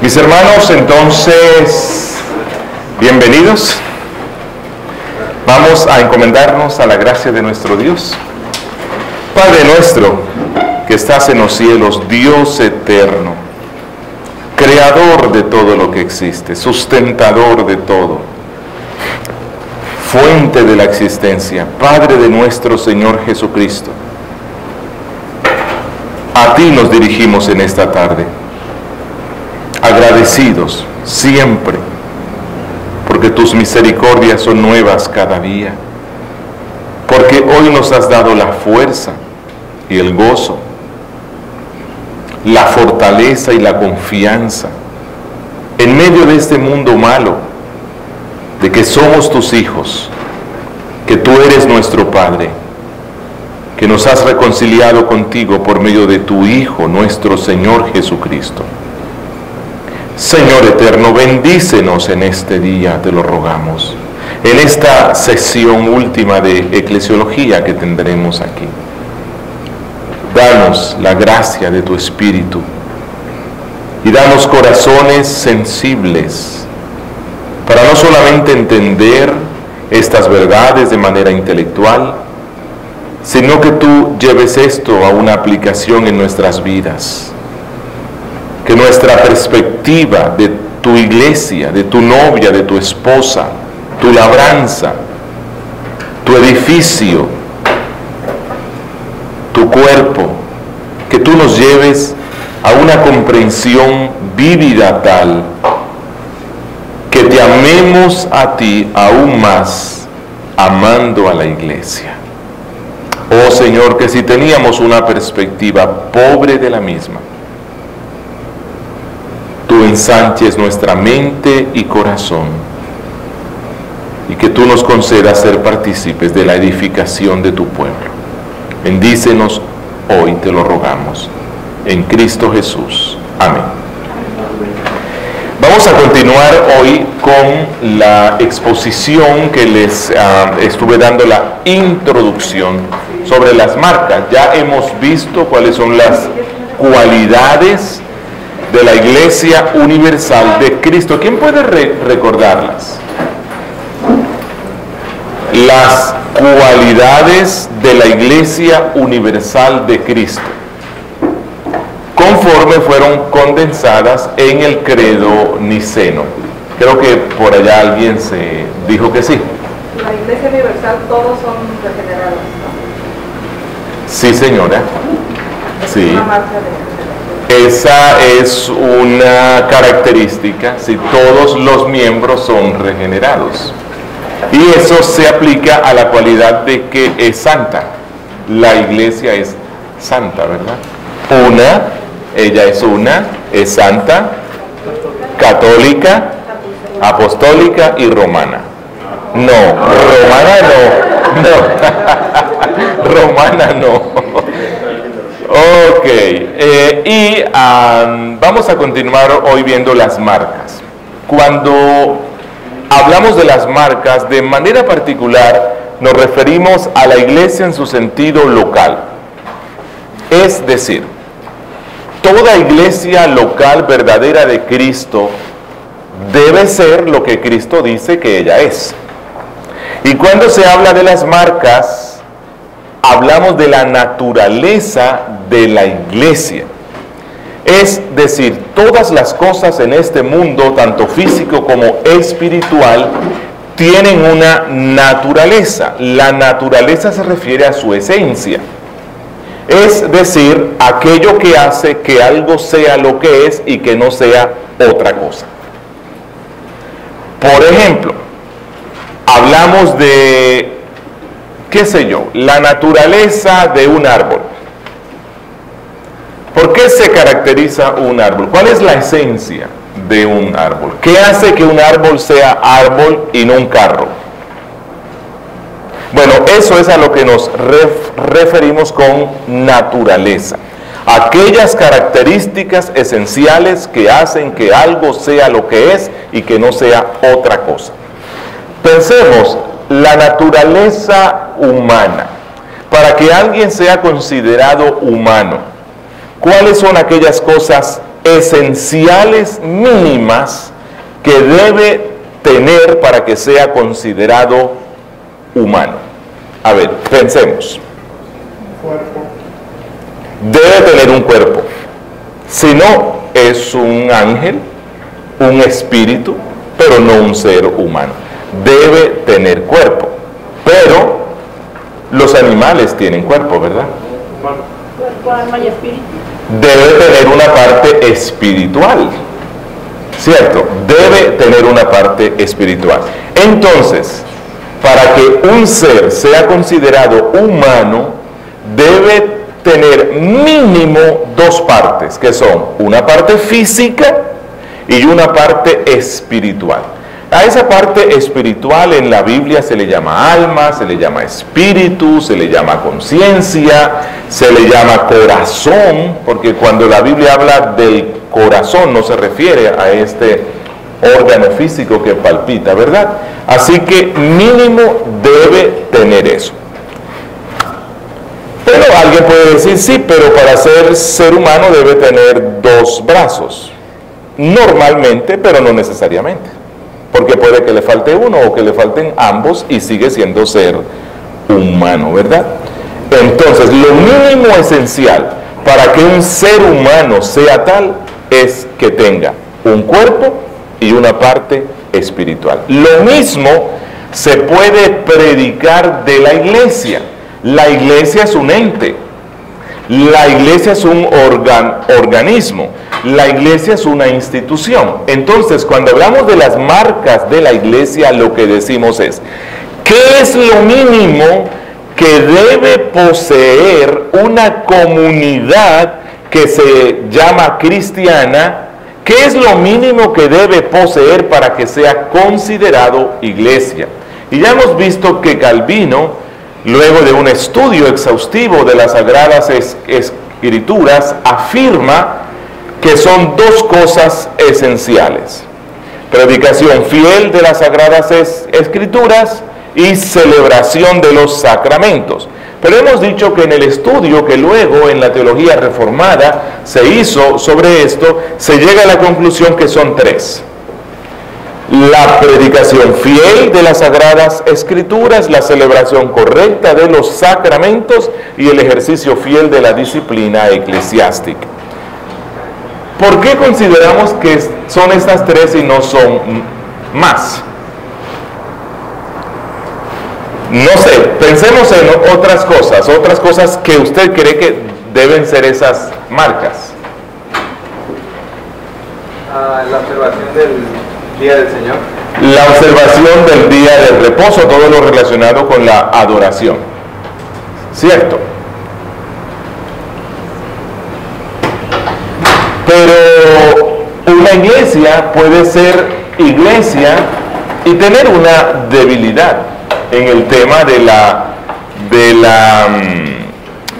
Mis hermanos, entonces, bienvenidos. Vamos a encomendarnos a la gracia de nuestro Dios. Padre nuestro, que estás en los cielos, Dios eterno, creador de todo lo que existe, sustentador de todo, fuente de la existencia, Padre de nuestro Señor Jesucristo, a ti nos dirigimos en esta tarde, agradecidos siempre, porque tus misericordias son nuevas cada día, porque hoy nos has dado la fuerza y el gozo, la fortaleza y la confianza en medio de este mundo malo, de que somos tus hijos, que tú eres nuestro Padre, que nos has reconciliado contigo por medio de tu Hijo, nuestro Señor Jesucristo. Señor eterno, bendícenos en este día, te lo rogamos, en esta sesión última de eclesiología que tendremos aquí. Danos la gracia de tu Espíritu y danos corazones sensibles para no solamente entender estas verdades de manera intelectual, sino que tú lleves esto a una aplicación en nuestras vidas. Que nuestra perspectiva de tu iglesia, de tu novia, de tu esposa, tu labranza, tu edificio, tu cuerpo, que tú nos lleves a una comprensión vívida tal que te amemos a ti aún más, amando a la iglesia. Oh Señor, que si teníamos una perspectiva pobre de la misma, tú ensanches nuestra mente y corazón y que tú nos concedas ser partícipes de la edificación de tu pueblo. Bendícenos hoy, te lo rogamos, en Cristo Jesús. Amén. Vamos a continuar hoy con la exposición que les estuve dando la introducción sobre las marcas. Ya hemos visto cuáles son las cualidades de la Iglesia Universal de Cristo. ¿Quién puede recordarlas? Las cualidades de la Iglesia Universal de Cristo, conforme fueron condensadas en el credo niceno. Creo que por allá alguien se dijo que sí. La Iglesia Universal, todos son regenerados, ¿no? Sí, señora. Sí. Una marca de... Esa es una característica, si todos los miembros son regenerados. Y eso se aplica a la cualidad de que es santa. La iglesia es santa, ¿verdad? Ella es santa, católica, apostólica y romana. No, romana no. Ok, vamos a continuar hoy viendo las marcas. Cuando hablamos de las marcas, de manera particular nos referimos a la iglesia en su sentido local. Es decir, toda iglesia local verdadera de Cristo debe ser lo que Cristo dice que ella es. Y cuando se habla de las marcas, hablamos de la naturaleza de la iglesia. Es decir, todas las cosas en este mundo, tanto físico como espiritual, tienen una naturaleza. La naturaleza se refiere a su esencia. Es decir, aquello que hace que algo sea lo que es y que no sea otra cosa. Por ejemplo, hablamos de, qué sé yo, la naturaleza de un árbol. ¿Por qué se caracteriza un árbol? ¿Cuál es la esencia de un árbol? ¿Qué hace que un árbol sea árbol y no un carro? Bueno, eso es a lo que nos referimos con naturaleza. Aquellas características esenciales que hacen que algo sea lo que es y que no sea otra cosa. Pensemos, la naturaleza humana. Para que alguien sea considerado humano, ¿cuáles son aquellas cosas esenciales mínimas que debe tener para que sea considerado humano. A ver, pensemos. Debe tener un cuerpo. Si no, es un ángel, un espíritu, pero no un ser humano. Debe tener cuerpo. Pero los animales tienen cuerpo, ¿verdad? Cuerpo, alma y espíritu. Debe tener una parte espiritual, ¿cierto? Debe tener una parte espiritual. Entonces, para que un ser sea considerado humano, debe tener mínimo dos partes, que son una parte física y una parte espiritual. A esa parte espiritual en la Biblia se le llama alma, se le llama espíritu, se le llama conciencia, se le llama corazón, porque cuando la Biblia habla del corazón no se refiere a este órgano físico que palpita, ¿verdad? Así que mínimo debe tener eso. Pero alguien puede decir, sí, pero para ser humano debe tener dos brazos. Normalmente, pero no necesariamente. Porque puede que le falte uno o que le falten ambos y sigue siendo ser humano, ¿verdad? Entonces, lo mínimo esencial para que un ser humano sea tal es que tenga un cuerpo y una parte espiritual. Lo mismo se puede predicar de la iglesia. La iglesia es un ente. La iglesia es un organismo. La iglesia es una institución. Entonces, cuando hablamos de las marcas de la iglesia, lo que decimos es, ¿qué es lo mínimo que debe poseer una comunidad que se llama cristiana? ¿Qué es lo mínimo que debe poseer para que sea considerado iglesia? Y ya hemos visto que Calvino, luego de un estudio exhaustivo de las Sagradas Escrituras, afirma que son dos cosas esenciales: predicación fiel de las Sagradas Escrituras y celebración de los sacramentos. Pero hemos dicho que en el estudio que luego en la teología reformada se hizo sobre esto, se llega a la conclusión que son tres: la predicación fiel de las Sagradas Escrituras, la celebración correcta de los sacramentos y el ejercicio fiel de la disciplina eclesiástica. ¿Por qué consideramos que son estas tres y no son más? No sé, pensemos en otras cosas que usted cree que deben ser esas marcas. La observación del Día del Señor. La observación del día del reposo, todo lo relacionado con la adoración. ¿Cierto? Pero una iglesia puede ser iglesia y tener una debilidad en el tema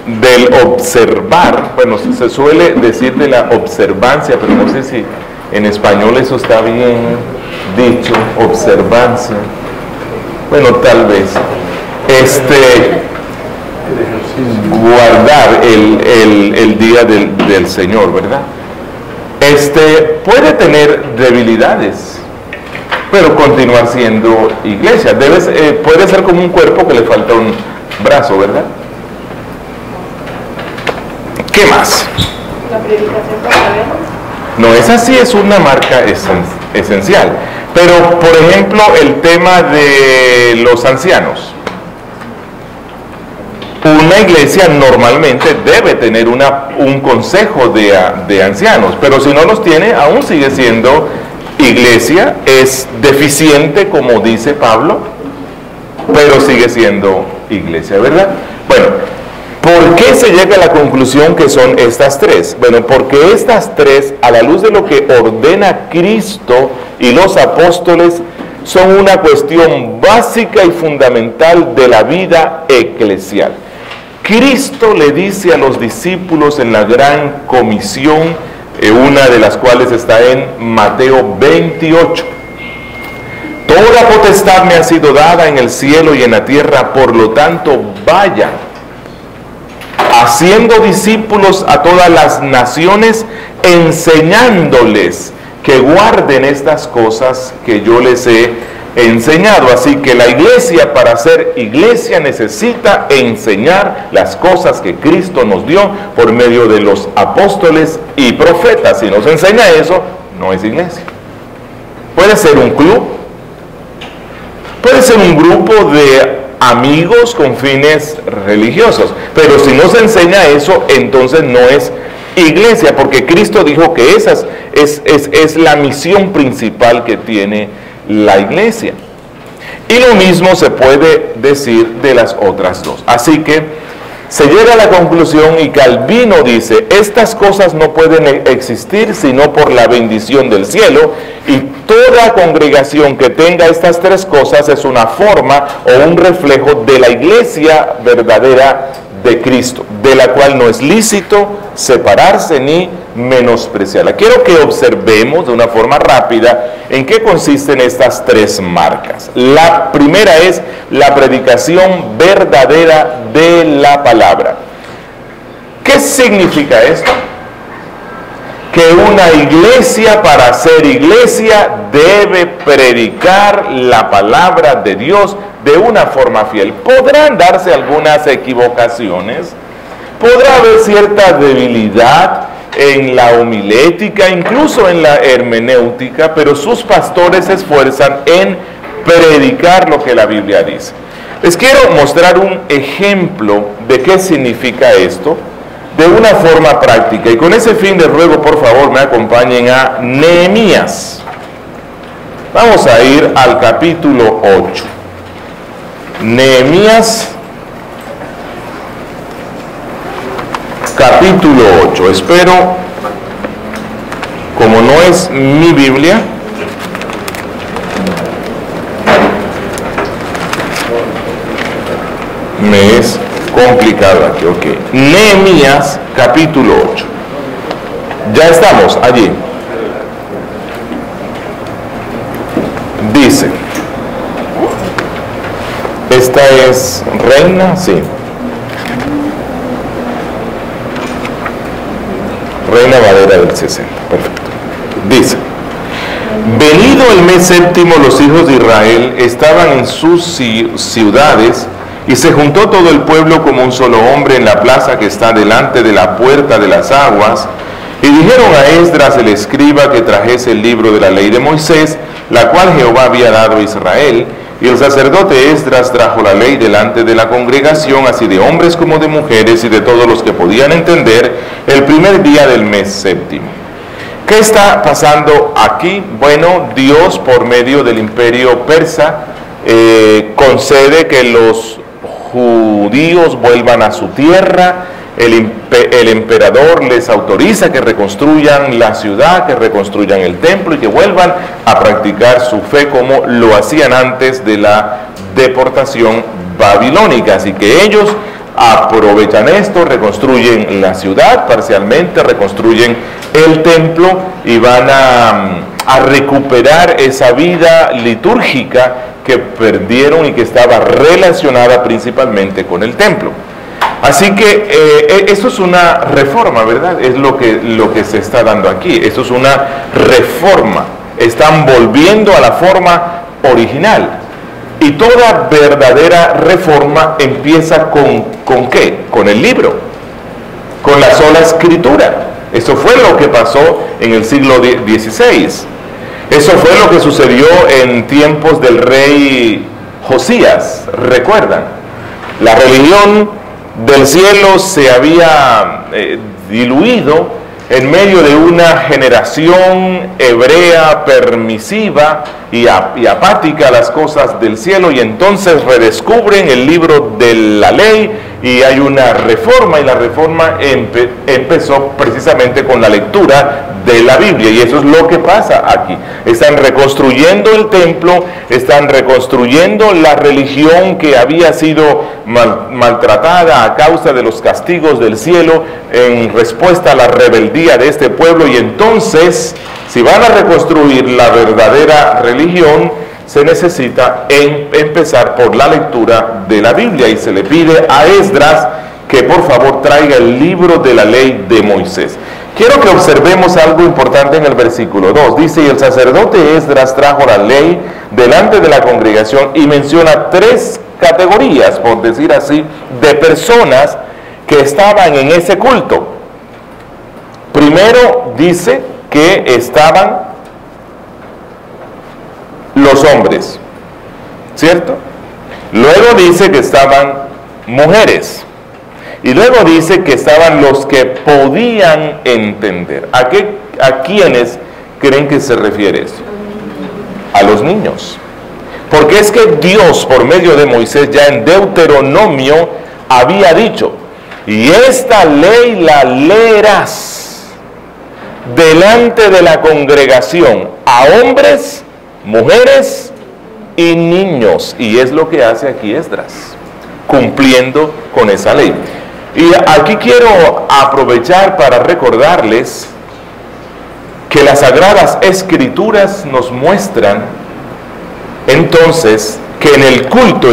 del observar. Bueno, se suele decir de la observancia, pero no sé si en español eso está bien dicho, observancia. Bueno, tal vez. Guardar el día del Señor, ¿verdad? Puede tener debilidades, pero continuar siendo iglesia. Puede ser como un cuerpo que le falta un brazo, ¿verdad? ¿Qué más? La predicación para No, esa sí es una marca esencial. Pero, por ejemplo, el tema de los ancianos. Una iglesia normalmente debe tener un consejo de ancianos, pero si no los tiene, aún sigue siendo iglesia. Es deficiente, como dice Pablo, pero sigue siendo iglesia, ¿verdad? Bueno, ¿por qué se llega a la conclusión que son estas tres? Bueno, porque estas tres, a la luz de lo que ordena Cristo y los apóstoles, son una cuestión básica y fundamental de la vida eclesial. Cristo le dice a los discípulos en la gran comisión, una de las cuales está en Mateo 28, toda potestad me ha sido dada en el cielo y en la tierra, por lo tanto vayan, haciendo discípulos a todas las naciones, enseñándoles que guarden estas cosas que yo les he enseñado. Así que la iglesia, para ser iglesia, necesita enseñar las cosas que Cristo nos dio por medio de los apóstoles y profetas. Si no se enseña eso, no es iglesia. Puede ser un club, puede ser un grupo de amigos con fines religiosos, pero si no se enseña eso, entonces no es iglesia, porque Cristo dijo que esa es la misión principal que tiene la iglesia. Y lo mismo se puede decir de las otras dos. Así que se llega a la conclusión, y Calvino dice, estas cosas no pueden existir sino por la bendición del cielo, y toda congregación que tenga estas tres cosas es una forma o un reflejo de la iglesia verdadera de Cristo, de la cual no es lícito separarse ni menospreciarla. Quiero que observemos de una forma rápida en qué consisten estas tres marcas. La primera es la predicación verdadera de la palabra. ¿Qué significa esto? Que una iglesia, para ser iglesia, debe predicar la palabra de Dios de una forma fiel. Podrán darse algunas equivocaciones, podrá haber cierta debilidad en la homilética, incluso en la hermenéutica, pero sus pastores se esfuerzan en predicar lo que la Biblia dice. Les quiero mostrar un ejemplo de qué significa esto de una forma práctica, y con ese fin les ruego por favor me acompañen a Nehemías. Vamos a ir al capítulo 8. Nehemías capítulo 8. Espero, como no es mi Biblia, me es complicado aquí. Ok. Nehemías capítulo 8. Ya estamos allí. Dice, esta es Reina, sí. Reina Valera del 60. Perfecto. Dice, venido el mes séptimo, los hijos de Israel estaban en sus ciudades, y se juntó todo el pueblo como un solo hombre en la plaza que está delante de la puerta de las aguas, y dijeron a Esdras el escriba que trajese el libro de la ley de Moisés, la cual Jehová había dado a Israel. Y el sacerdote Esdras trajo la ley delante de la congregación, así de hombres como de mujeres y de todos los que podían entender, el primer día del mes séptimo. ¿Qué está pasando aquí? Bueno, Dios, por medio del imperio persa, concede que los judíos vuelvan a su tierra. El emperador les autoriza que reconstruyan la ciudad, que reconstruyan el templo y que vuelvan a practicar su fe como lo hacían antes de la deportación babilónica. Así que ellos aprovechan esto, reconstruyen la ciudad parcialmente, reconstruyen el templo y van a recuperar esa vida litúrgica que perdieron y que estaba relacionada principalmente con el templo. Así que esto es una reforma, ¿verdad? Es lo que se está dando aquí. Esto es una reforma. Están volviendo a la forma original. Y toda verdadera reforma empieza ¿con qué? Con el libro, con la sola escritura. Eso fue lo que pasó en el siglo XVI. Eso fue lo que sucedió en tiempos del rey Josías. ¿Recuerdan? La religión del cielo se había diluido en medio de una generación hebrea permisiva y apática a las cosas del cielo, y entonces redescubren el libro de la ley y hay una reforma, y la reforma empezó precisamente con la lectura de la Biblia, y eso es lo que pasa aquí. Están reconstruyendo el templo, están reconstruyendo la religión que había sido maltratada a causa de los castigos del cielo en respuesta a la rebeldía de este pueblo, y entonces, si van a reconstruir la verdadera religión, se necesita empezar por la lectura de la Biblia, y se le pide a Esdras que por favor traiga el libro de la ley de Moisés. Quiero que observemos algo importante en el versículo 2. Dice, y el sacerdote Esdras trajo la ley delante de la congregación y menciona 3 categorías, por decir así, de personas que estaban en ese culto. Primero dice que estaban los hombres, ¿cierto? Luego dice que estaban mujeres. Y luego dice que estaban los que podían entender. ¿A quiénes creen que se refiere eso? A los niños. Porque es que Dios, por medio de Moisés, ya en Deuteronomio, había dicho, y esta ley la leerás delante de la congregación a hombres, mujeres y niños. Y es lo que hace aquí Esdras, cumpliendo con esa ley. Y aquí quiero aprovechar para recordarles que las Sagradas Escrituras nos muestran entonces que en el culto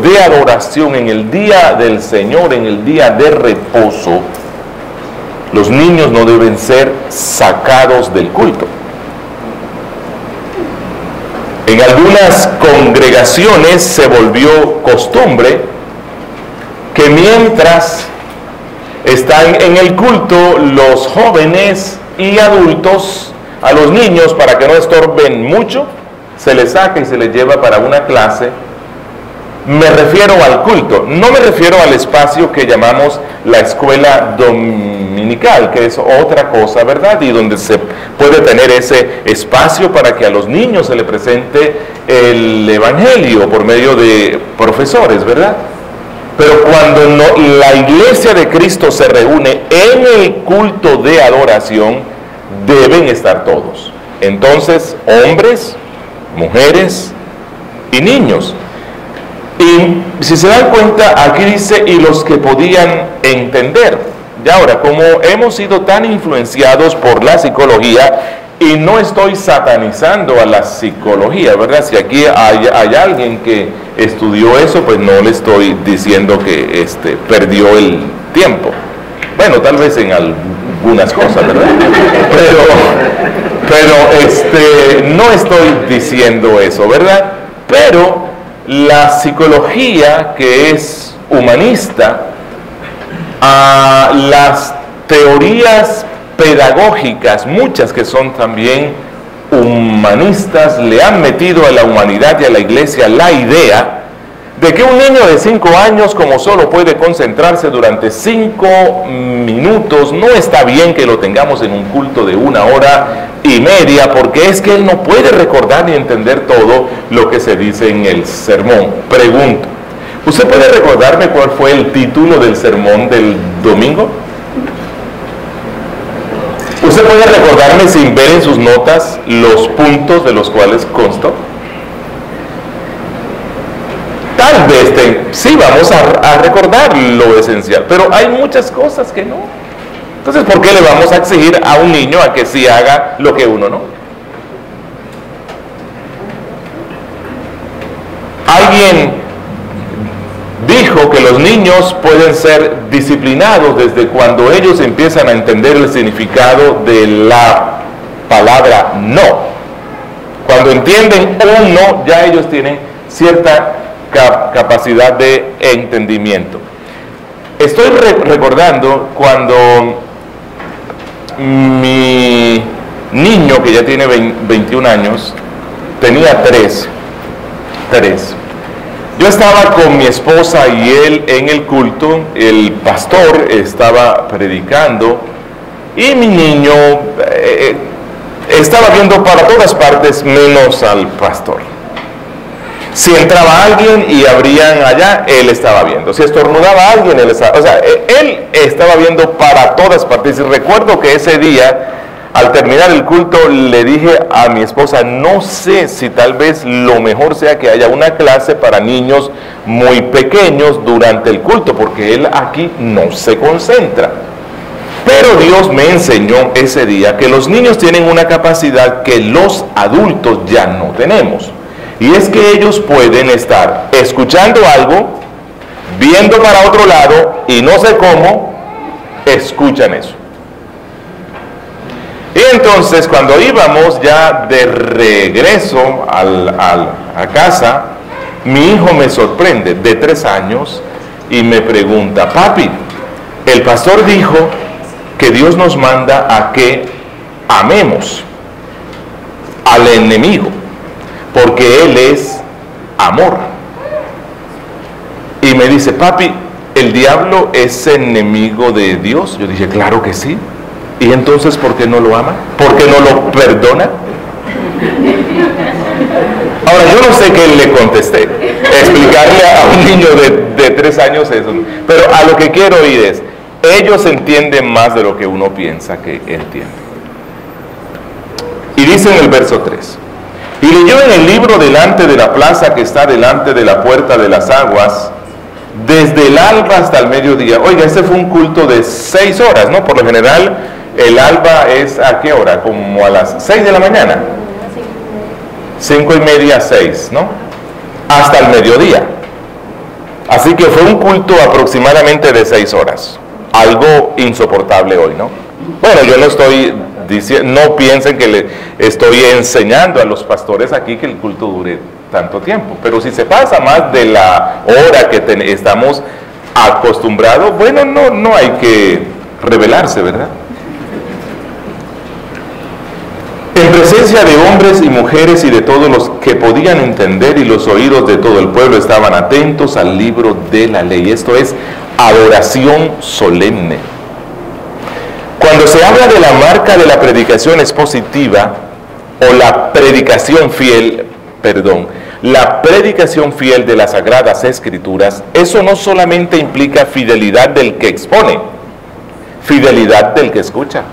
de adoración, en el día del Señor, en el día de reposo, los niños no deben ser sacados del culto. En algunas congregaciones se volvió costumbre que mientras están en el culto, los jóvenes y adultos, a los niños, para que no estorben mucho, se les saca y se les lleva para una clase. Me refiero al culto, no me refiero al espacio que llamamos la escuela dominical, que es otra cosa, ¿verdad? Y donde se puede tener ese espacio para que a los niños se les presente el evangelio por medio de profesores, ¿verdad? Pero cuando la iglesia de Cristo se reúne en el culto de adoración, deben estar todos. Entonces, hombres, mujeres y niños. Y si se dan cuenta, aquí dice, y los que podían entender. Y ahora, como hemos sido tan influenciados por la psicología, y no estoy satanizando a la psicología, ¿verdad? Si aquí hay alguien que estudió eso, pues no le estoy diciendo que perdió el tiempo. Bueno, tal vez en algunas cosas, ¿verdad? Pero no estoy diciendo eso, ¿verdad? Pero la psicología, que es humanista, las teorías pedagógicas, muchas que son también humanistas, le han metido a la humanidad y a la iglesia la idea de que un niño de 5 años, como solo puede concentrarse durante 5 minutos, no está bien que lo tengamos en un culto de 1 hora y media, porque es que él no puede recordar ni entender todo lo que se dice en el sermón. Pregunto, ¿usted puede recordarme cuál fue el título del sermón del domingo? ¿Usted puede recordarme sin ver en sus notas los puntos de los cuales constó? Tal vez sí vamos a recordar lo esencial, pero hay muchas cosas que no. Entonces, ¿por qué le vamos a exigir a un niño a que sí haga lo que uno no? Alguien dijo que los niños pueden ser disciplinados desde cuando ellos empiezan a entender el significado de la palabra no. Cuando entienden un no, ya ellos tienen cierta capacidad de entendimiento. Estoy recordando cuando mi niño, que ya tiene 21 años, tenía 3. Yo estaba con mi esposa y él en el culto, el pastor estaba predicando y mi niño estaba viendo para todas partes menos al pastor. Si entraba alguien y abrían allá, él estaba viendo. Si estornudaba alguien, él estaba... O sea, él estaba viendo para todas partes. Y recuerdo que ese día, al terminar el culto, le dije a mi esposa, no sé si tal vez lo mejor sea que haya una clase para niños muy pequeños durante el culto, porque él aquí no se concentra. Pero Dios me enseñó ese día que los niños tienen una capacidad que los adultos ya no tenemos. Y es que ellos pueden estar escuchando algo, viendo para otro lado y no sé cómo, escuchan eso. Y entonces cuando íbamos ya de regreso a casa, mi hijo me sorprende, de 3 años, y me pregunta: papi, el pastor dijo que Dios nos manda a que amemos al enemigo, porque Él es amor. Y me dice: papi, ¿el diablo es enemigo de Dios? Yo dije: claro que sí. ¿Y entonces por qué no lo ama? ¿Por qué no lo perdona? Ahora, yo no sé qué le contesté, explicarle a un niño de 3 años eso, pero a lo que quiero ir es, ellos entienden más de lo que uno piensa que entiende. Y dice en el verso 3: y leyó en el libro delante de la plaza que está delante de la puerta de las aguas, desde el alba hasta el mediodía. Oiga, este fue un culto de 6 horas, ¿no? Por lo general, el alba es ¿a qué hora? Como a las 6 de la mañana. 5:30, 6, ¿no? Hasta el mediodía. Así que fue un culto aproximadamente de 6 horas. Algo insoportable hoy, ¿no? Bueno, yo no estoy diciendo, no piensen que le estoy enseñando a los pastores aquí que el culto dure tanto tiempo. Pero si se pasa más de la hora que estamos acostumbrados, bueno, no hay que rebelarse, ¿verdad? En presencia de hombres y mujeres y de todos los que podían entender, y los oídos de todo el pueblo estaban atentos al libro de la ley. Esto es adoración solemne. Cuando se habla de la marca de la predicación expositiva o la predicación fiel, la predicación fiel de las Sagradas Escrituras, eso no solamente implica fidelidad del que expone, fidelidad del que escucha.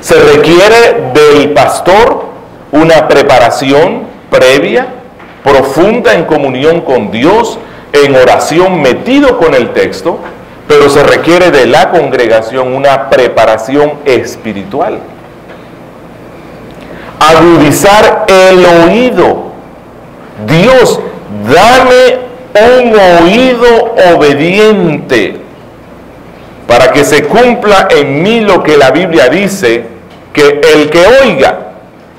Se requiere del pastor una preparación previa, profunda en comunión con Dios, en oración, metido con el texto, pero se requiere de la congregación una preparación espiritual. Agudizar el oído. Dios, dame un oído obediente para que se cumpla en mí lo que la Biblia dice, que el que oiga,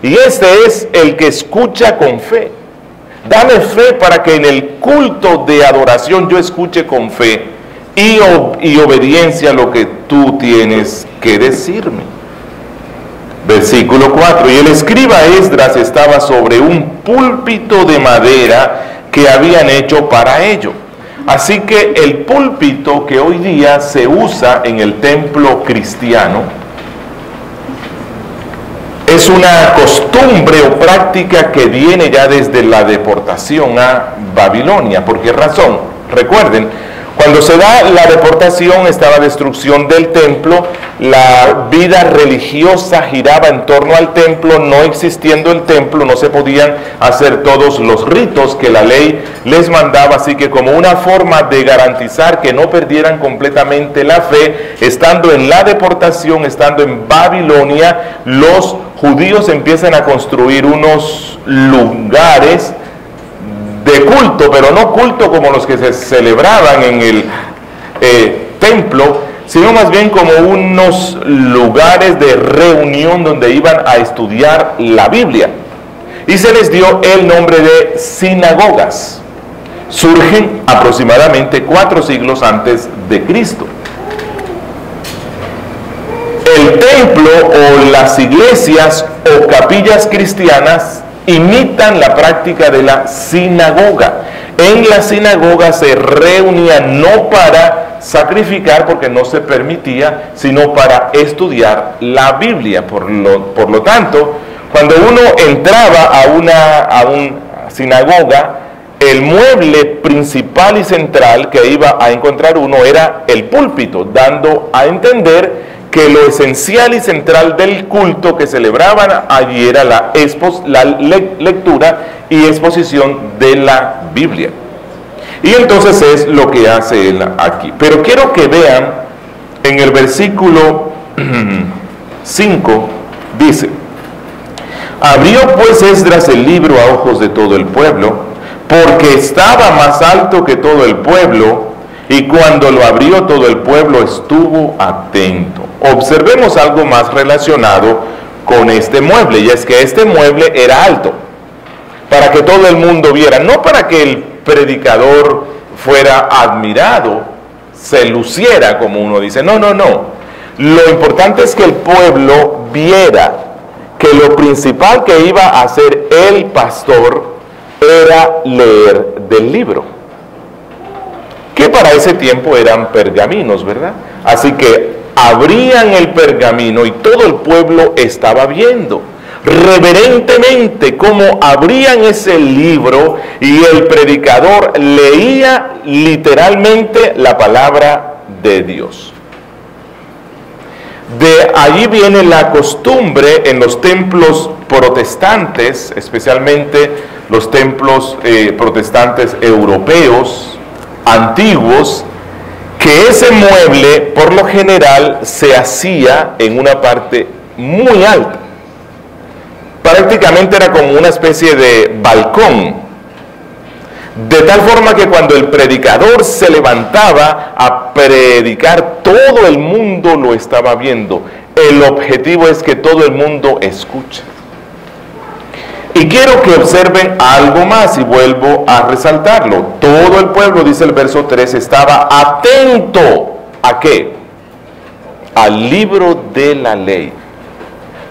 y este es el que escucha con fe. Dame fe para que en el culto de adoración yo escuche con fe y obediencia lo que tú tienes que decirme. Versículo 4: y el escriba Esdras estaba sobre un púlpito de madera que habían hecho para ello. Así que el púlpito que hoy día se usa en el templo cristiano es una costumbre o práctica que viene ya desde la deportación a Babilonia. ¿Por qué razón? Recuerden, cuando se da la deportación, está la destrucción del templo, la vida religiosa giraba en torno al templo, no existiendo el templo, no se podían hacer todos los ritos que la ley les mandaba, así que como una forma de garantizar que no perdieran completamente la fe, estando en la deportación, estando en Babilonia, los judíos empiezan a construir unos lugares de culto, pero no culto como los que se celebraban en el templo, sino más bien como unos lugares de reunión donde iban a estudiar la Biblia. Y se les dio el nombre de sinagogas. Surgen aproximadamente 4 siglos antes de Cristo. El templo o las iglesias o capillas cristianas imitan la práctica de la sinagoga. En la sinagoga se reunían no para sacrificar, porque no se permitía, sino para estudiar la Biblia. Por lo tanto, cuando uno entraba a una sinagoga, el mueble principal y central que iba a encontrar uno era el púlpito, dando a entender que lo esencial y central del culto que celebraban allí era la lectura y exposición de la Biblia. Y entonces es lo que hace él aquí. Pero quiero que vean en el versículo 5, dice: abrió pues Esdras el libro a ojos de todo el pueblo, porque estaba más alto que todo el pueblo, y cuando lo abrió todo el pueblo estuvo atento. Observemos algo más relacionado con este mueble, y es que este mueble era alto, para que todo el mundo viera, no para que el predicador fuera admirado, se luciera, como uno dice, no. Lo importante es que el pueblo viera que lo principal que iba a hacer el pastor era leer del libro, que para ese tiempo eran pergaminos, ¿verdad? Así que abrían el pergamino y todo el pueblo estaba viendo reverentemente cómo abrían ese libro y el predicador leía literalmente la palabra de Dios. De allí viene la costumbre en los templos protestantes, especialmente los templos protestantes europeos antiguos, que ese mueble por lo general se hacía en una parte muy alta. Prácticamente era como una especie de balcón, de tal forma que cuando el predicador se levantaba a predicar, todo el mundo lo estaba viendo. El objetivo es que todo el mundo escuche. Y quiero que observen algo más y vuelvo a resaltarlo. Todo el pueblo, dice el verso 3, estaba atento. ¿A qué? Al libro de la ley.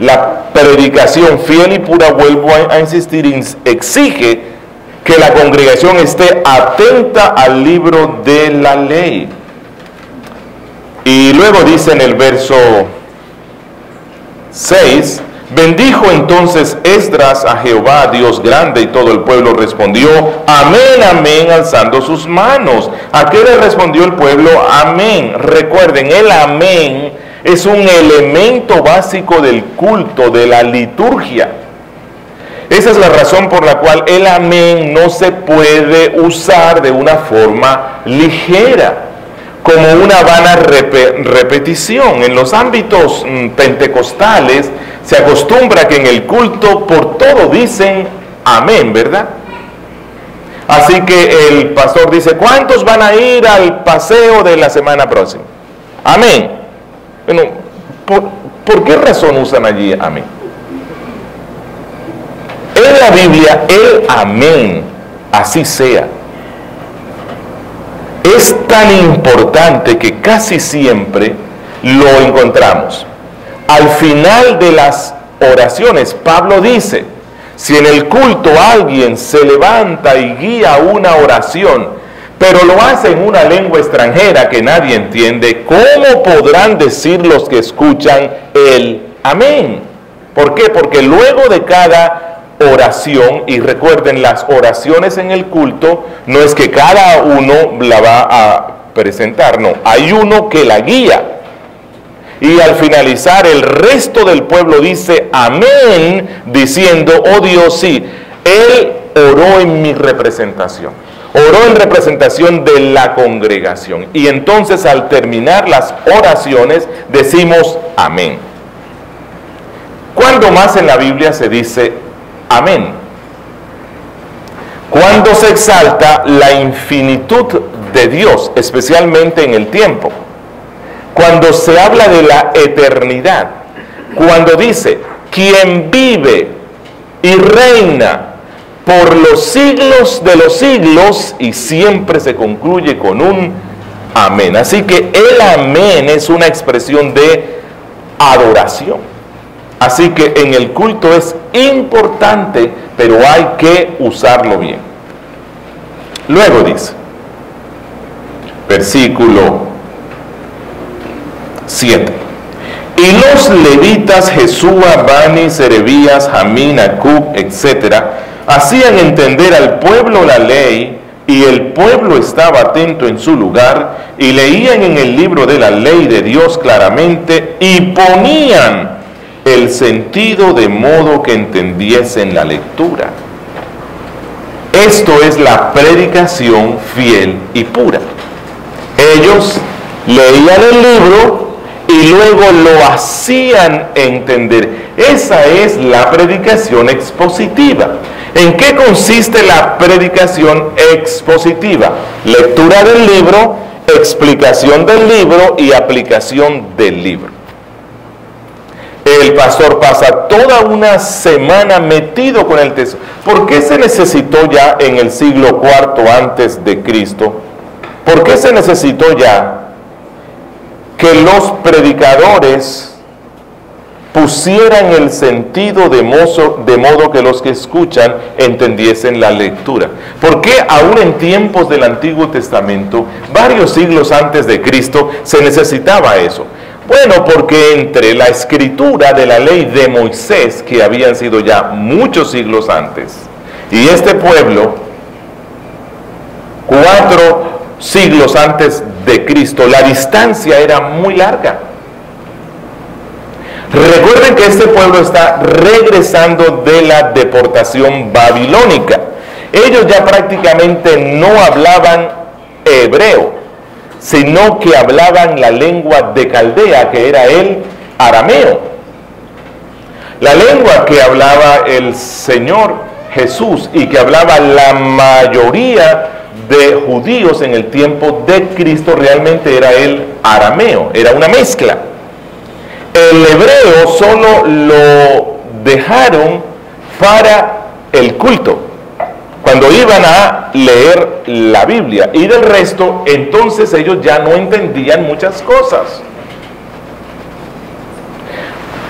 La predicación fiel y pura, vuelvo a insistir, exige que la congregación esté atenta al libro de la ley. Y luego dice en el verso 6, bendijo entonces Esdras a Jehová, Dios grande, y todo el pueblo respondió, amén, amén, alzando sus manos. ¿A qué le respondió el pueblo? Amén. Recuerden, el amén es un elemento básico del culto, de la liturgia. Esa es la razón por la cual el amén no se puede usar de una forma ligera, como una vana repetición. En los ámbitos pentecostales se acostumbra que en el culto por todo dicen amén, ¿verdad? Así que el pastor dice, ¿cuántos van a ir al paseo de la semana próxima? Amén. Bueno, ¿por qué razón usan allí amén? En la Biblia, el amén, así sea, es tan importante que casi siempre lo encontramos. Al final de las oraciones, Pablo dice, si en el culto alguien se levanta y guía una oración, pero lo hace en una lengua extranjera que nadie entiende, ¿cómo podrán decir los que escuchan el amén? ¿Por qué? Porque luego de cada oración, y recuerden, las oraciones en el culto no es que cada uno la va a presentar, no, hay uno que la guía. Y al finalizar, el resto del pueblo dice amén, diciendo, oh Dios, sí, Él oró en mi representación, oró en representación de la congregación. Y entonces al terminar las oraciones decimos amén. ¿Cuándo más en la Biblia se dice amén? Cuando se exalta la infinitud de Dios, especialmente en el tiempo. Cuando se habla de la eternidad, cuando dice, quien vive y reina por los siglos de los siglos, y siempre se concluye con un amén. Así que el amén es una expresión de adoración. Así que en el culto es importante, pero hay que usarlo bien. Luego dice, versículo 7. Y los levitas Jesúa, Bani, Serebías, Jamín, Acub, etc., hacían entender al pueblo la ley, y el pueblo estaba atento en su lugar, y leían en el libro de la ley de Dios claramente, y ponían el sentido de modo que entendiesen la lectura. Esto es la predicación fiel y pura. Ellos leían el libro y luego lo hacían entender. Esa es la predicación expositiva. ¿En qué consiste la predicación expositiva? Lectura del libro, explicación del libro y aplicación del libro. El pastor pasa toda una semana metido con el texto. ¿Por qué se necesitó ya en el siglo IV antes de Cristo? ¿Por qué se necesitó ya que los predicadores pusieran el sentido de modo que los que escuchan entendiesen la lectura? ¿Por qué aún en tiempos del Antiguo Testamento, varios siglos antes de Cristo, se necesitaba eso? Bueno, porque entre la escritura de la ley de Moisés, que habían sido ya muchos siglos antes, y este pueblo, 4 siglos antes de Cristo, la distancia era muy larga. Recuerden que este pueblo está regresando de la deportación babilónica. Ellos ya prácticamente no hablaban hebreo, sino que hablaban la lengua de Caldea, que era el arameo. La lengua que hablaba el Señor Jesús y que hablaba la mayoría de judíos en el tiempo de Cristo realmente era el arameo, era una mezcla. El hebreo solo lo dejaron para el culto, cuando iban a leer la Biblia, y del resto, entonces ellos ya no entendían muchas cosas.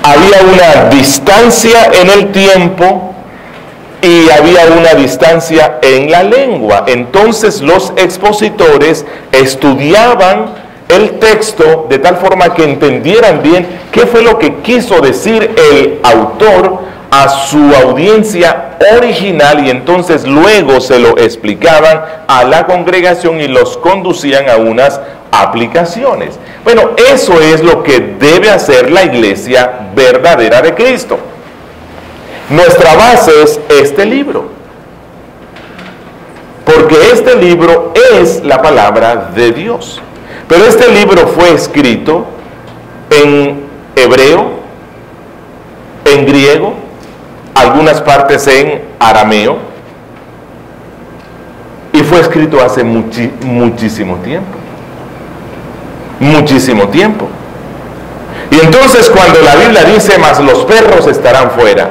Había una distancia en el tiempo y había una distancia en la lengua. Entonces los expositores estudiaban el texto de tal forma que entendieran bien qué fue lo que quiso decir el autor a su audiencia original, y entonces luego se lo explicaban a la congregación y los conducían a unas aplicaciones. Bueno, eso es lo que debe hacer la iglesia verdadera de Cristo. Nuestra base es este libro, porque este libro es la palabra de Dios. Pero este libro fue escrito en hebreo, en griego, algunas partes en arameo, y fue escrito hace muchísimo tiempo. Muchísimo tiempo. Y entonces cuando la Biblia dice, mas los perros estarán fuera,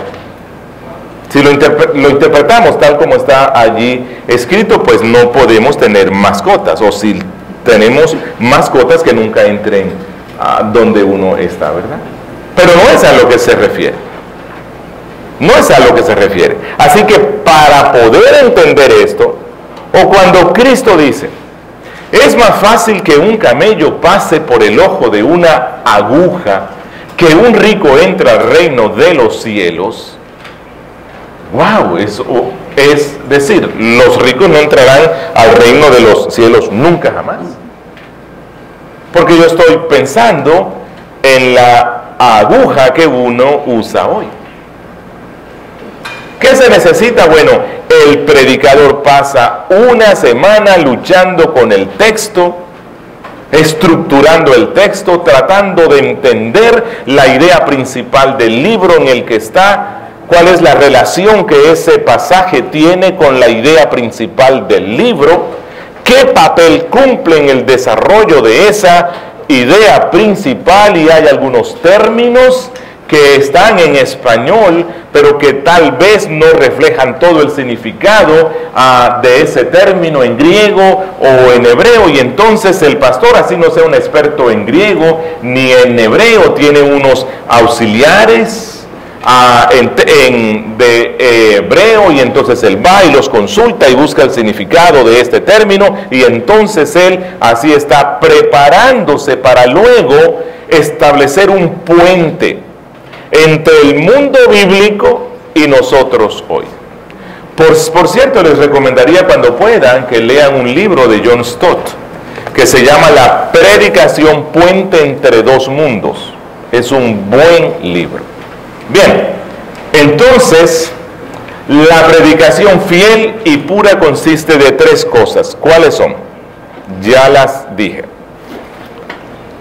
si lo interpretamos tal como está allí escrito, pues no podemos tener mascotas, o si tenemos mascotas, que nunca entren a donde uno está, ¿verdad? Pero no es a lo que se refiere. No es a lo que se refiere. Así que para poder entender esto, o cuando Cristo dice, es más fácil que un camello pase por el ojo de una aguja que un rico entre al reino de los cielos. ¡Wow! Eso es decir, los ricos no entrarán al reino de los cielos nunca jamás. Porque yo estoy pensando en la aguja que uno usa hoy. ¿Qué se necesita? Bueno, el predicador pasa una semana luchando con el texto, estructurando el texto, tratando de entender la idea principal del libro en el que está, cuál es la relación que ese pasaje tiene con la idea principal del libro, qué papel cumple en el desarrollo de esa idea principal, y hay algunos términos que están en español, pero que tal vez no reflejan todo el significado de ese término en griego o en hebreo, y entonces el pastor, así no sea un experto en griego ni en hebreo, tiene unos auxiliares de hebreo, y entonces él va y los consulta y busca el significado de este término, y entonces él así está preparándose para luego establecer un puente entre el mundo bíblico y nosotros hoy. Por cierto, les recomendaría cuando puedan que lean un libro de John Stott que se llama La Predicación Puente entre dos mundos. Es un buen libro. Bien, entonces la predicación fiel y pura consiste de 3 cosas. ¿Cuáles son? Ya las dije.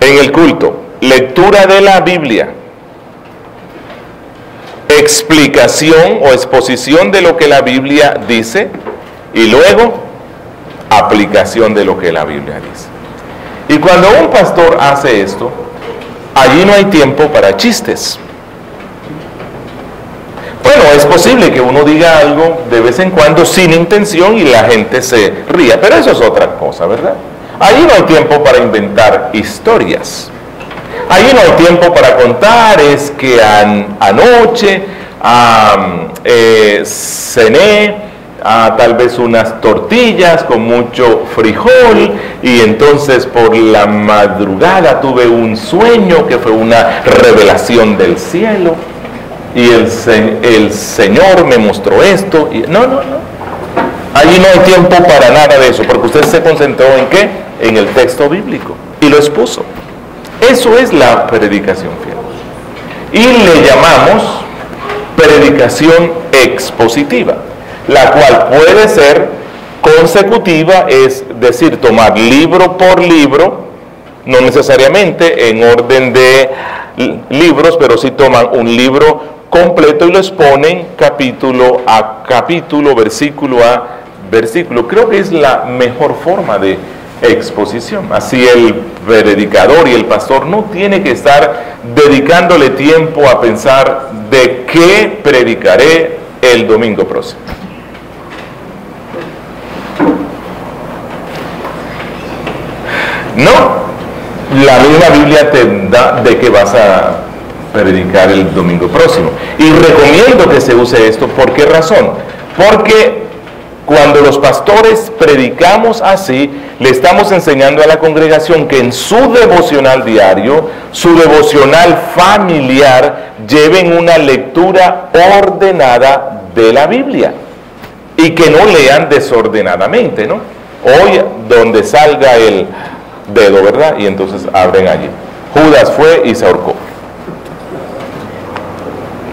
En el culto, lectura de la Biblia, explicación o exposición de lo que la Biblia dice y luego aplicación de lo que la Biblia dice. Y cuando un pastor hace esto, allí no hay tiempo para chistes. Bueno, es posible que uno diga algo de vez en cuando sin intención y la gente se ría, pero eso es otra cosa, ¿verdad? Allí no hay tiempo para inventar historias. Allí no hay tiempo para contar, es que anoche cené tal vez unas tortillas con mucho frijol y entonces por la madrugada tuve un sueño que fue una revelación del cielo y el Señor me mostró esto. Y no. Allí no hay tiempo para nada de eso, porque usted se concentró ¿en qué? En el texto bíblico y lo expuso. Eso es la predicación fiel. Y le llamamos predicación expositiva, la cual puede ser consecutiva, es decir, tomar libro por libro, no necesariamente en orden de libros, pero sí toman un libro completo y lo exponen capítulo a capítulo, versículo a versículo. Creo que es la mejor forma de exposición. Así el predicador y el pastor no tiene que estar dedicándole tiempo a pensar de qué predicaré el domingo próximo. No, la misma Biblia te da de qué vas a predicar el domingo próximo. Y recomiendo que se use esto. ¿Por qué razón? Porque cuando los pastores predicamos así, le estamos enseñando a la congregación que en su devocional diario, su devocional familiar, lleven una lectura ordenada de la Biblia y que no lean desordenadamente, ¿no? Hoy donde salga el dedo, ¿verdad? Y entonces abren allí. Judas fue y se ahorcó.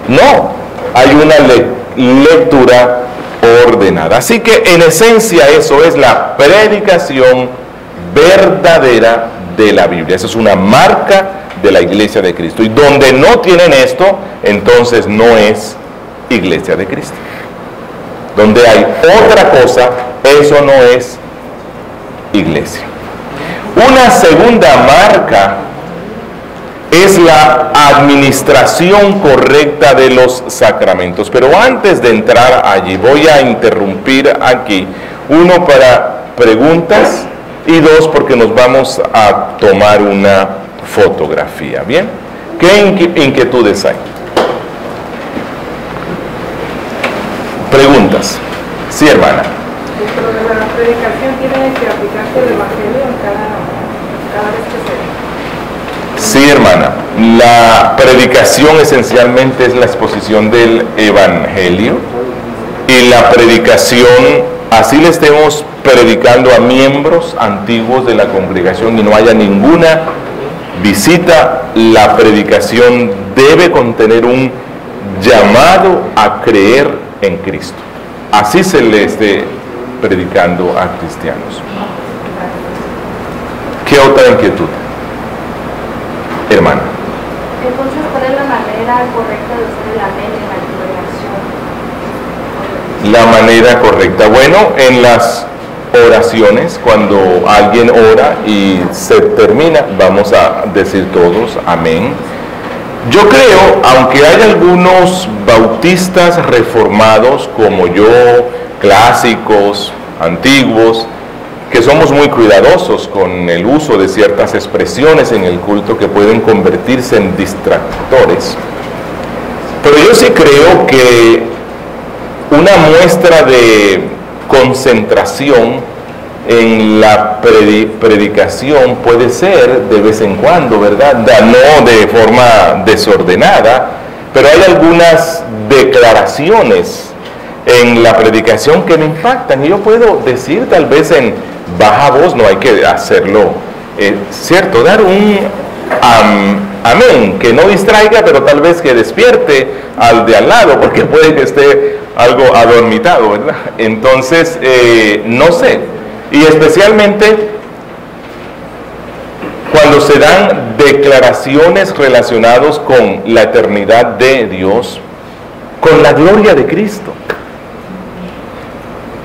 No, hay una lectura ordenada. Así que en esencia eso es la predicación verdadera de la Biblia. Esa es una marca de la iglesia de Cristo. Y donde no tienen esto, entonces no es iglesia de Cristo. Donde hay otra cosa, eso no es iglesia. Una segunda marca es la administración correcta de los sacramentos. Pero antes de entrar allí, voy a interrumpir aquí. Uno, para preguntas, y dos, porque nos vamos a tomar una fotografía. ¿Bien? ¿Qué inquietudes hay? Preguntas. Sí, hermana. Dentro de la predicación tiene que aplicarse el evangelio en cada vez que se... Sí, hermana. La predicación esencialmente es la exposición del evangelio, y la predicación, así le estemos predicando a miembros antiguos de la congregación y no haya ninguna visita, la predicación debe contener un llamado a creer en Cristo. Así se le esté predicando a cristianos. ¿Qué otra inquietud, hermana? Entonces, ¿cuál es la manera correcta de usar el amén en la congregación? La manera correcta. Bueno, en las oraciones, cuando alguien ora y se termina, vamos a decir todos amén. Yo creo, aunque hay algunos bautistas reformados como yo, clásicos, antiguos, que somos muy cuidadosos con el uso de ciertas expresiones en el culto que pueden convertirse en distractores. Pero yo sí creo que una muestra de concentración en la predicación puede ser de vez en cuando, ¿verdad? No de forma desordenada, pero hay algunas declaraciones en la predicación que me impactan, y yo puedo decir tal vez en baja voz, no hay que hacerlo, ¿cierto? Dar un amén, que no distraiga, pero tal vez que despierte al de al lado, porque puede que esté algo adormitado, ¿verdad? Entonces, no sé, y especialmente cuando se dan declaraciones relacionadas con la eternidad de Dios, con la gloria de Cristo.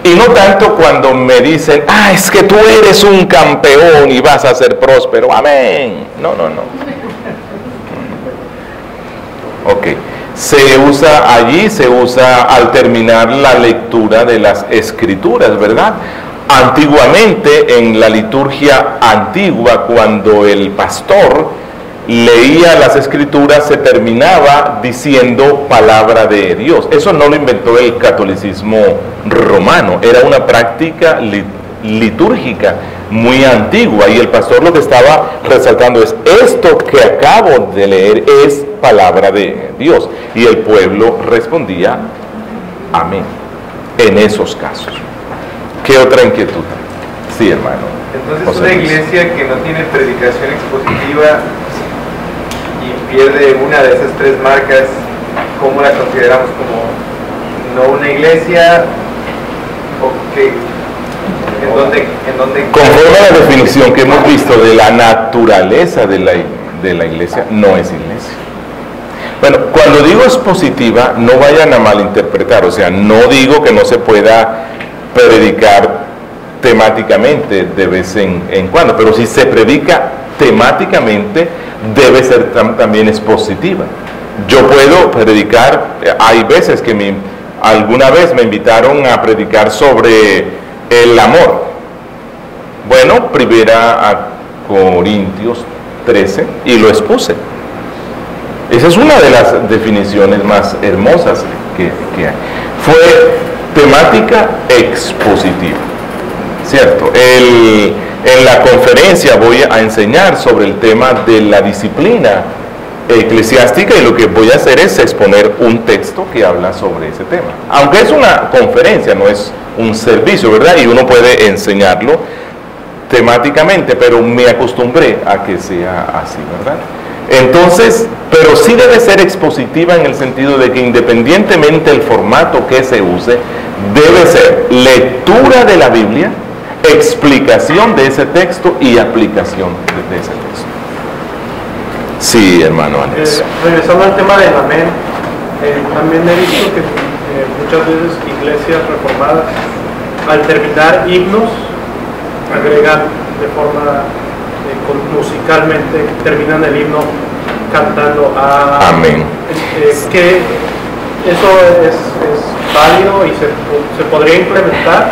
Y no tanto cuando me dicen, es que tú eres un campeón y vas a ser próspero, amén. No. Ok, se usa al terminar la lectura de las Escrituras, ¿verdad? Antiguamente, en la liturgia antigua, cuando el pastor leía las Escrituras, se terminaba diciendo palabra de Dios. Eso no lo inventó el catolicismo romano, era una práctica litúrgica muy antigua, y el pastor lo que estaba resaltando es: esto que acabo de leer es palabra de Dios, y el pueblo respondía amén en esos casos. ¿Qué otra inquietud? Sí, hermano. Entonces, José una Luis. iglesia que no tiene predicación expositiva y pierde una de esas tres marcas, ¿cómo la consideramos como no una iglesia? ¿O qué? ¿En dónde? Conforme a la definición que hemos visto de la naturaleza de la iglesia, no es iglesia. Bueno, cuando digo expositiva, no vayan a malinterpretar, o sea, no digo que no se pueda predicar temáticamente de vez en cuando, pero si se predica temáticamente, debe ser también expositiva. Yo puedo predicar, hay veces que alguna vez me invitaron a predicar sobre el amor. Bueno, primera a Corintios 13, y lo expuse. Esa es una de las definiciones más hermosas que hay. Fue temática expositiva, ¿cierto? En la conferencia voy a enseñar sobre el tema de la disciplina eclesiástica, y lo que voy a hacer es exponer un texto que habla sobre ese tema. Aunque es una conferencia, no es un servicio, ¿verdad? Y uno puede enseñarlo temáticamente, pero me acostumbré a que sea así, ¿verdad? Entonces, pero sí debe ser expositiva en el sentido de que independientemente del formato que se use, debe ser lectura de la Biblia, explicación de ese texto y aplicación de ese texto. Sí, hermano Alex. Regresando al tema del amén, también he visto que muchas veces iglesias reformadas, al terminar himnos, agregan de forma musicalmente, terminan el himno cantando amén. Que eso es válido y se podría implementar.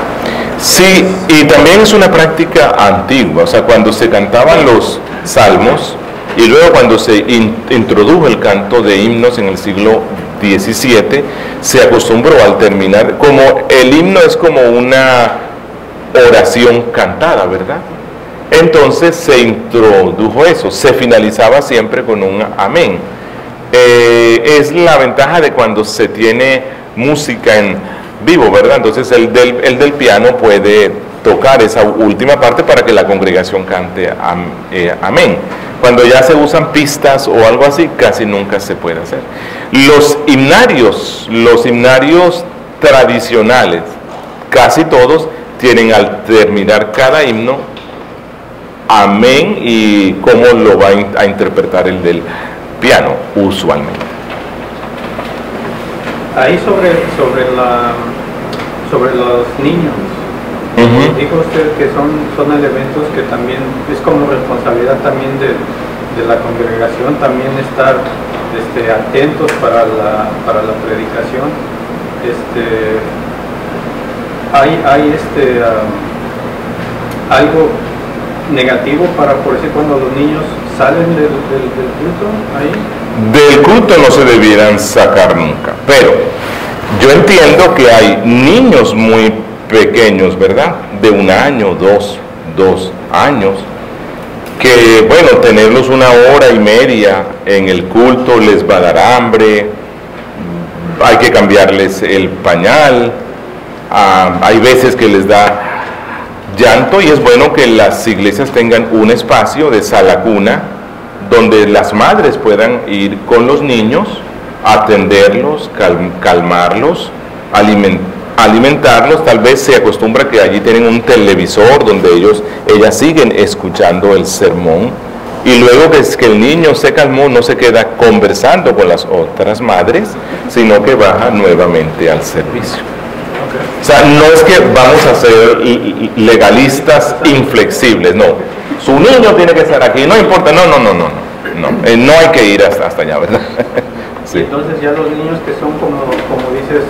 Sí, y también es una práctica antigua, o sea, cuando se cantaban los salmos, y luego cuando se introdujo el canto de himnos en el siglo XVII, se acostumbró al terminar, como el himno es como una oración cantada, ¿verdad? Entonces se introdujo eso, se finalizaba siempre con un amén. Es la ventaja de cuando se tiene música en vivo, ¿verdad? Entonces el del piano puede tocar esa última parte para que la congregación cante amén. Cuando ya se usan pistas o algo así, casi nunca se puede hacer. Los himnarios tradicionales, casi todos tienen al terminar cada himno amén, y cómo lo va a interpretar el del piano usualmente. Ahí sobre los niños, dijo usted que son elementos que también es como responsabilidad también de la congregación también estar atentos para la predicación. Hay algo negativo para, por decir, cuando los niños salen del culto ahí. Del culto no se debieran sacar nunca, pero yo entiendo que hay niños muy pequeños, ¿verdad? De 1 año, 2 años, que bueno, tenerlos 1 hora y media en el culto les va a dar hambre, hay que cambiarles el pañal, hay veces que les da llanto, y es bueno que las iglesias tengan un espacio de sala cuna donde las madres puedan ir con los niños, atenderlos, calmarlos, alimentarlos. Tal vez se acostumbra que allí tienen un televisor donde ellas siguen escuchando el sermón y luego que el niño se calmó, no se queda conversando con las otras madres, sino que baja nuevamente al servicio. O sea, no es que vamos a ser legalistas inflexibles, no. Su niño tiene que estar aquí, no importa, no hay que ir hasta allá, ¿verdad? Sí. Entonces ya los niños que son como dice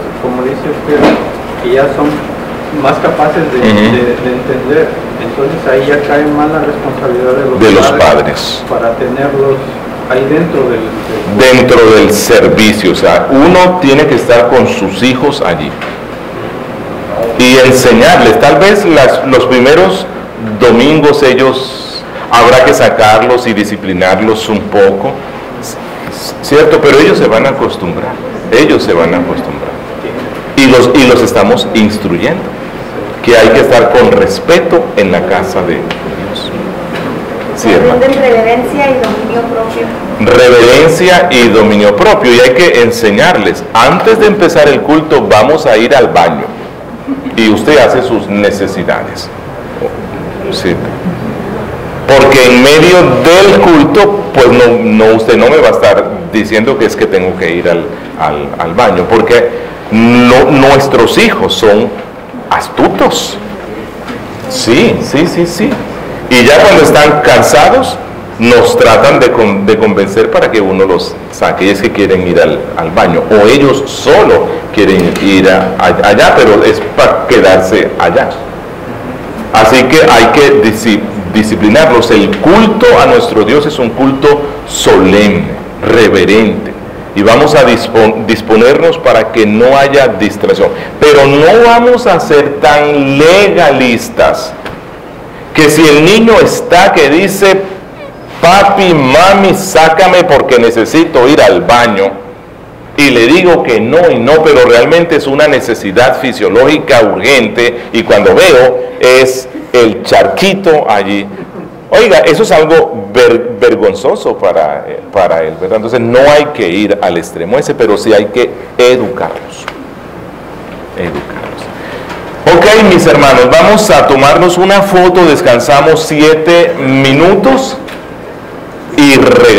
usted, que ya son más capaces de entender, entonces ahí ya cae más la responsabilidad de los padres para tenerlos ahí dentro del servicio. O sea, uno tiene que estar con sus hijos allí y enseñarles. Tal vez los primeros domingos ellos habrá que sacarlos y disciplinarlos un poco, cierto, pero ellos se van a acostumbrar, y los estamos instruyendo que hay que estar con respeto en la casa de Dios. Sí, aprenden reverencia y dominio propio. Reverencia y dominio propio, y hay que enseñarles, antes de empezar el culto vamos a ir al baño y usted hace sus necesidades. Sí. Porque en medio del culto, pues usted no me va a estar diciendo que es que tengo que ir al baño, porque nuestros hijos son astutos. Sí. Y ya cuando están cansados, nos tratan de convencer para que uno los saque, y es que quieren ir al baño, o ellos solo quieren ir allá, pero es para quedarse allá. Así que hay que disciplinarlos. El culto a nuestro Dios es un culto solemne, reverente, y vamos a disponernos para que no haya distracción. Pero no vamos a ser tan legalistas que si el niño está que dice, papi, mami, sácame porque necesito ir al baño, y le digo que no, pero realmente es una necesidad fisiológica urgente, y cuando veo es el charquito allí. Oiga, eso es algo vergonzoso para él, ¿verdad? Entonces no hay que ir al extremo ese, pero sí hay que educarlos. Ok, mis hermanos, vamos a tomarnos una foto, descansamos 7 minutos y regresamos.